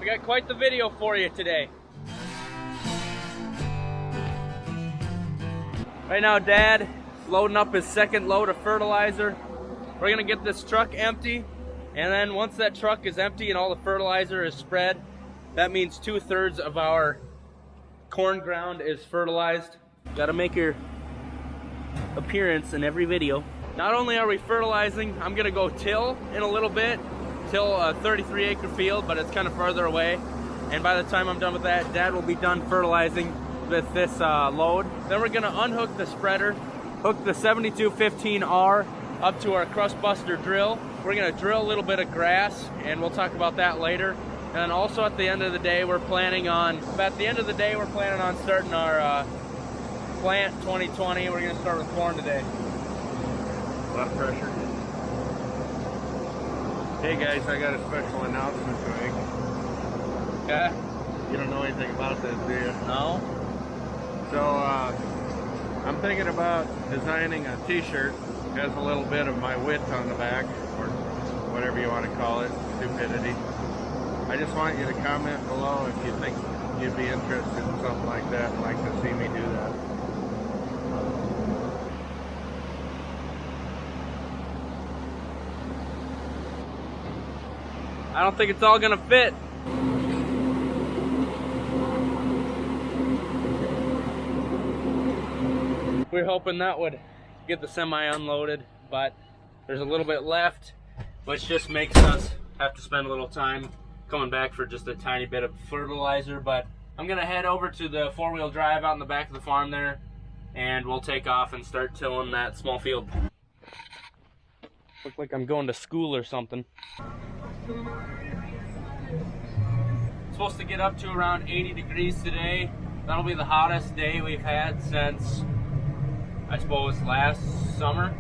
We got quite the video for you today. Right now, Dad is loading up his second load of fertilizer. We're gonna get this truck empty, and then once that truck is empty and all the fertilizer is spread, that means 2/3 of our corn ground is fertilized. Gotta make your appearance in every video. Not only are we fertilizing, I'm gonna go till in a little bit, till a 33-acre field, but it's kind of farther away. And by the time I'm done with that, Dad will be done fertilizing with this load. Then we're gonna unhook the spreader, hook the 7215R up to our crust buster drill. We're gonna drill a little bit of grass, and we'll talk about that later. And then also at the end of the day, we're planning on starting our plant 2020. We're gonna start with corn today. A lot of pressure. Hey guys, I got a special announcement to make. Okay. You don't know anything about this, do you? No? So, I'm thinking about designing a t-shirt that has a little bit of my wit on the back, or whatever you want to call it, stupidity. I just want you to comment below if you think you'd be interested in something like that and like to see me do that. I don't think it's all gonna fit. We're hoping that would get the semi unloaded, but there's a little bit left, which just makes us have to spend a little time coming back for just a tiny bit of fertilizer. But I'm gonna head over to the 4-wheel drive out in the back of the farm there, and we'll take off and start tilling that small field. Look like I'm going to school or something. It's supposed to get up to around 80 degrees today. That'll be the hottest day we've had since, I suppose, last summer.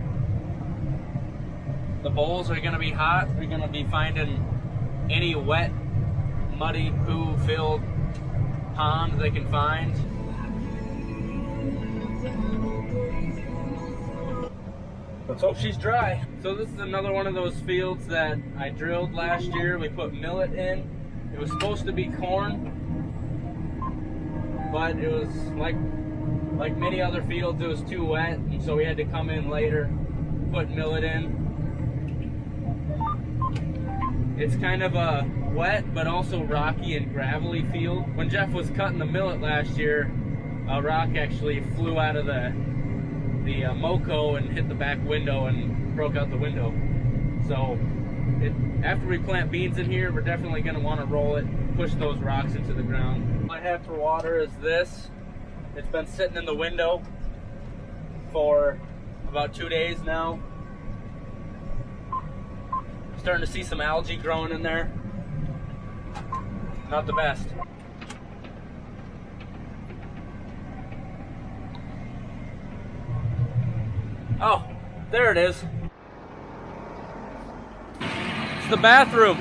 The bulls are gonna be hot. We're gonna be finding any wet, muddy, poo-filled pond they can find. Let's hope she's dry. So this is another one of those fields that I drilled last year. We put millet in. It was supposed to be corn, but it was like many other fields, it was too wet, and so we had to come in later, put millet in. It's kind of a wet but also rocky and gravelly field. When Jeff was cutting the millet last year, a rock actually flew out of the moco and hit the back window and broke out the window. So after we plant beans in here, we're definitely going to want to roll it, push those rocks into the ground. What I have for water is this. It's been sitting in the window for about 2 days now. Starting to see some algae growing in there. Not the best. Oh, there it is. It's the bathroom.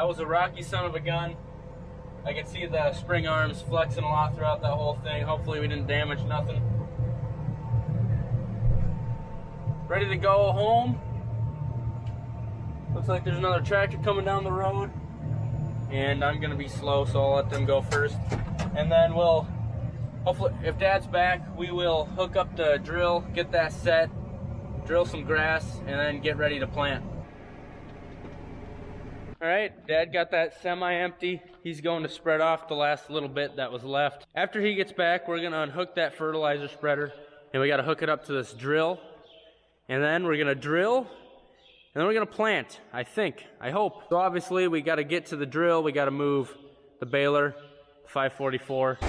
was a rocky son of a gun. I can see the spring arms flexing a lot throughout that whole thing. Hopefully we didn't damage nothing. Ready to go home. Looks like there's another tractor coming down the road. and I'm gonna be slow, so I'll let them go first. And then we'll, hopefully, if Dad's back, we will hook up the drill, get that set, drill some grass, and then get ready to plant. All right, Dad got that semi-empty. He's going to spread off the last little bit that was left. After he gets back, we're gonna unhook that fertilizer spreader, and we gotta hook it up to this drill. And then we're gonna drill, and then we're gonna plant, I think, I hope. So obviously we gotta get to the drill, we gotta move the baler, 544.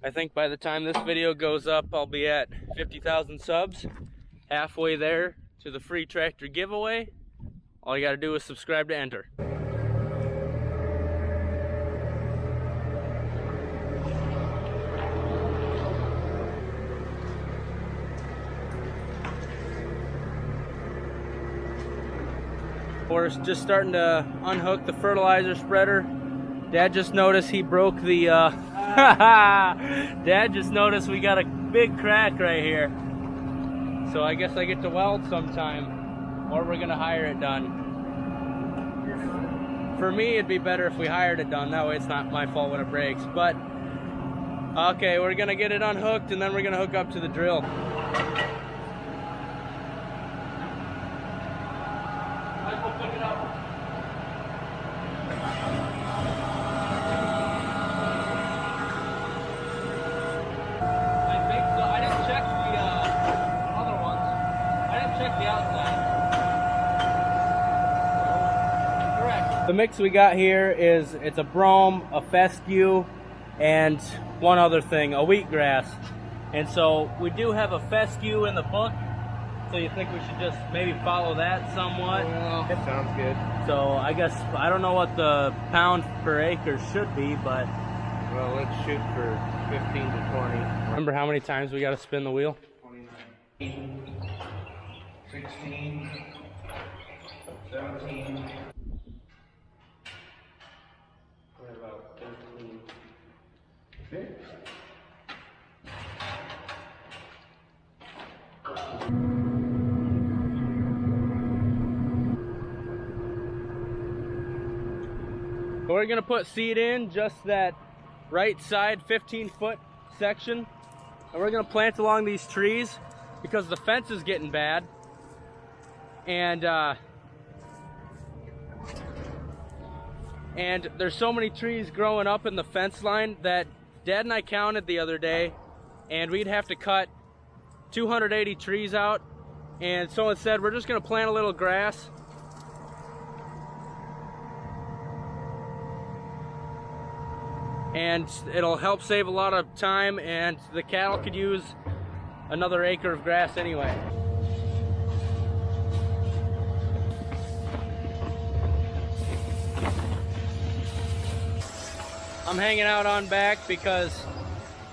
I think by the time this video goes up, I'll be at 50,000 subs, halfway there to the free tractor giveaway. All you gotta do is subscribe to enter. We're just starting to unhook the fertilizer spreader. Dad just noticed he broke the, Dad just noticed we got a big crack right here. So I guess I get to weld sometime, or we're gonna hire it done. For me, it'd be better if we hired it done. That way it's not my fault when it breaks. But, okay, we're gonna get it unhooked, and then we're gonna hook up to the drill. Pick it up. The mix we got here is, it's a brome, a fescue, and one other thing, a wheatgrass. And so we do have a fescue in the book, so you think we should just maybe follow that somewhat? Well, that sounds good. So I guess, I don't know what the pound per acre should be, but... Well, let's shoot for 15 to 20. Remember how many times we got to spin the wheel? 29. 16. 17. About 13. Okay. We're gonna put seed in just that right side 15-foot section, and we're gonna plant along these trees because the fence is getting bad, and there's so many trees growing up in the fence line that Dad and I counted the other day, and we'd have to cut 280 trees out. And someone said we're just gonna plant a little grass. And it'll help save a lot of time, and the cattle could use another acre of grass anyway. I'm hanging out on back because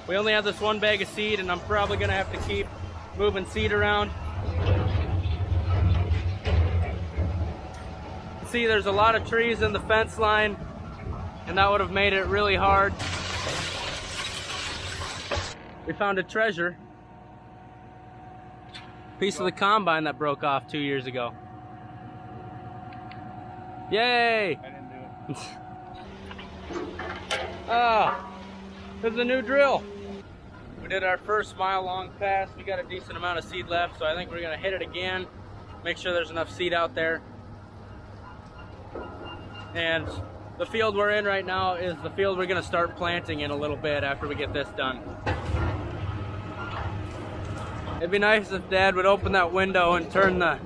we only have this one bag of seed, and I'm probably gonna have to keep moving seed around. See, there's a lot of trees in the fence line, and that would have made it really hard. We found a treasure. Piece of the combine that broke off 2 years ago. Yay! I didn't do it. Ah, there's a new drill. We did our first mile-long pass. We got a decent amount of seed left, so I think we're gonna hit it again. Make sure there's enough seed out there. And the field we're in right now is the field we're gonna start planting in a little bit after we get this done. It'd be nice if Dad would open that window and turn the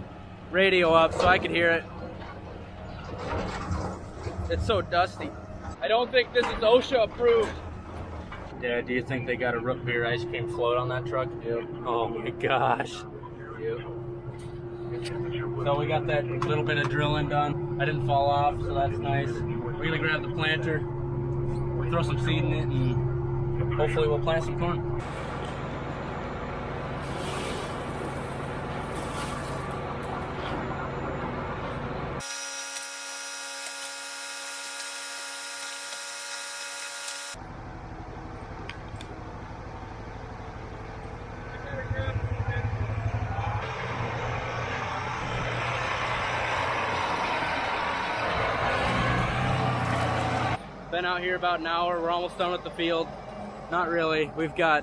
radio up so I could hear it. It's so dusty. I don't think this is OSHA approved. Dad, do you think they got a root beer ice cream float on that truck? Yep. Oh my gosh. Yep. So we got that little bit of drilling done. I didn't fall off, so that's nice. We're gonna grab the planter, throw some seed in it, and hopefully we'll plant some corn. Been out here about an hour. We're almost done with the field. Not really. We've got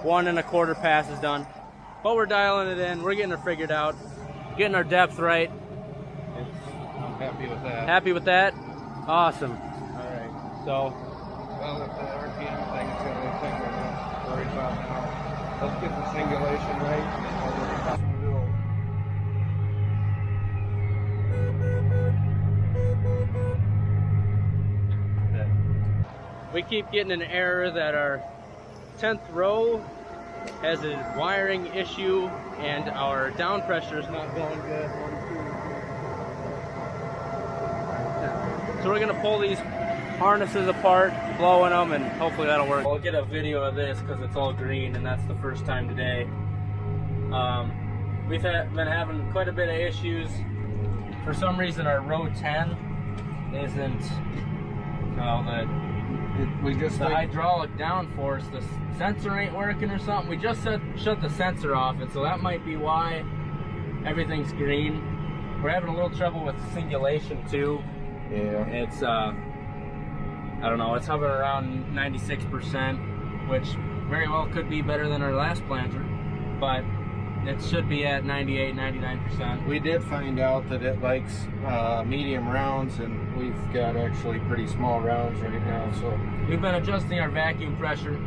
1 1/4 passes done, but we're dialing it in. We're getting it figured out, getting our depth right. I'm happy with that. Happy with that? Awesome. All right. So, Well, if the RPM thing is the only thing we're not worried about now, let's get the singulation right. And we'll worry about some real. we keep getting an error that our 10th row has a wiring issue and our down pressure is not going good. So we're gonna pull these harnesses apart, blowing them, and hopefully that'll work. I'll get a video of this because it's all green and that's the first time today. We've been having quite a bit of issues. For some reason our row 10 isn't, the hydraulic downforce, the sensor ain't working or something. We just shut the sensor off, and so that might be why everything's green. We're having a little trouble with singulation too. Yeah. It's I don't know, it's hovering around 96%, which very well could be better than our last planter, but it should be at 98, 99%. We did find out that it likes medium rounds, and we've got actually pretty small rounds right now. So we've been adjusting our vacuum pressure.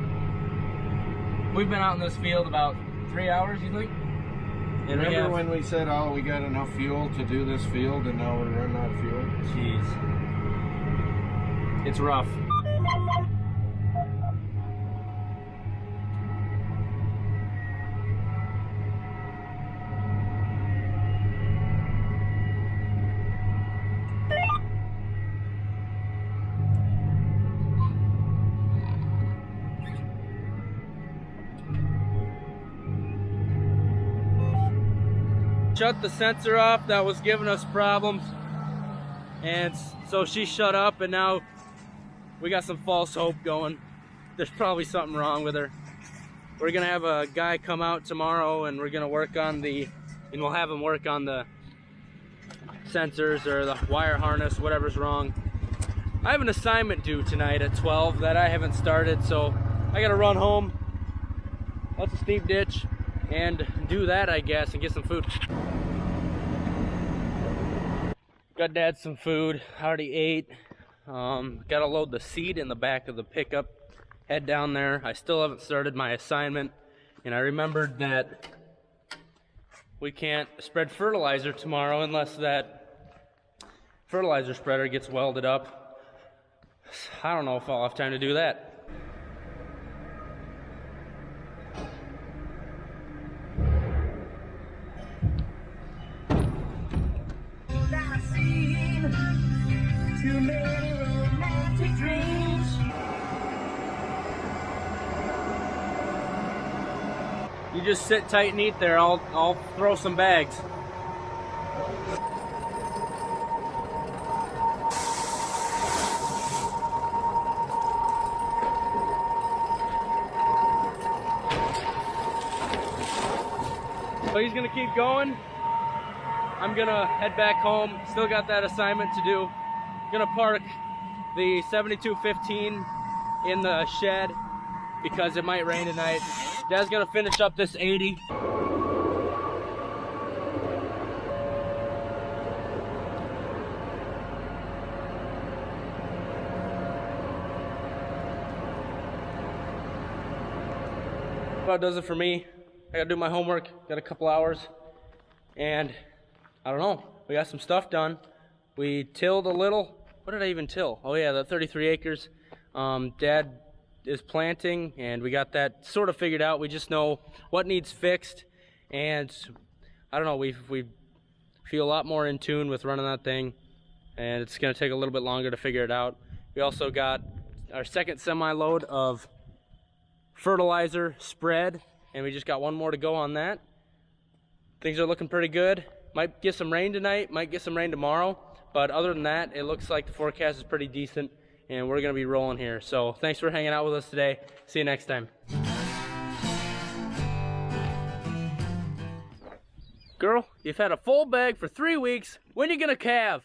We've been out in this field about 3 hours, you think? And remember when we said, oh, we got enough fuel to do this field, and now we're running out of fuel? Jeez. It's rough. Shut the sensor off, that was giving us problems, and so she shut up, and now we got some false hope going. There's probably something wrong with her. We're gonna have a guy come out tomorrow, and we're gonna work on we'll have him work on the sensors or the wire harness, whatever's wrong. I have an assignment due tonight at 12 that I haven't started, so I gotta run home. That's a steep ditch, and do that, I guess, and get some food. Got Dad some food, already ate. Gotta load the seed in the back of the pickup, head down there. I still haven't started my assignment, and I remembered that we can't spread fertilizer tomorrow unless that fertilizer spreader gets welded up. I don't know if I'll have time to do that. Too many romantic dreams. You just sit tight and eat there. I'll throw some bags. So he's gonna keep going. I'm gonna head back home. Still got that assignment to do. Gonna park the 7215 in the shed because it might rain tonight. Dad's gonna finish up this 80. About does it for me. I gotta do my homework, got a couple hours, and I don't know, we got some stuff done. We tilled a little. What did I even till? Oh yeah, the 33 acres. Dad is planting, and we got that sort of figured out. We just know what needs fixed, and I don't know, we feel a lot more in tune with running that thing, and it's gonna take a little bit longer to figure it out. We also got our second semi-load of fertilizer spread, and we just got one more to go on that. Things are looking pretty good. Might get some rain tonight, might get some rain tomorrow, but other than that, it looks like the forecast is pretty decent, and we're gonna be rolling here. So thanks for hanging out with us today. See you next time. Girl, you've had a full bag for 3 weeks. When you gonna calve?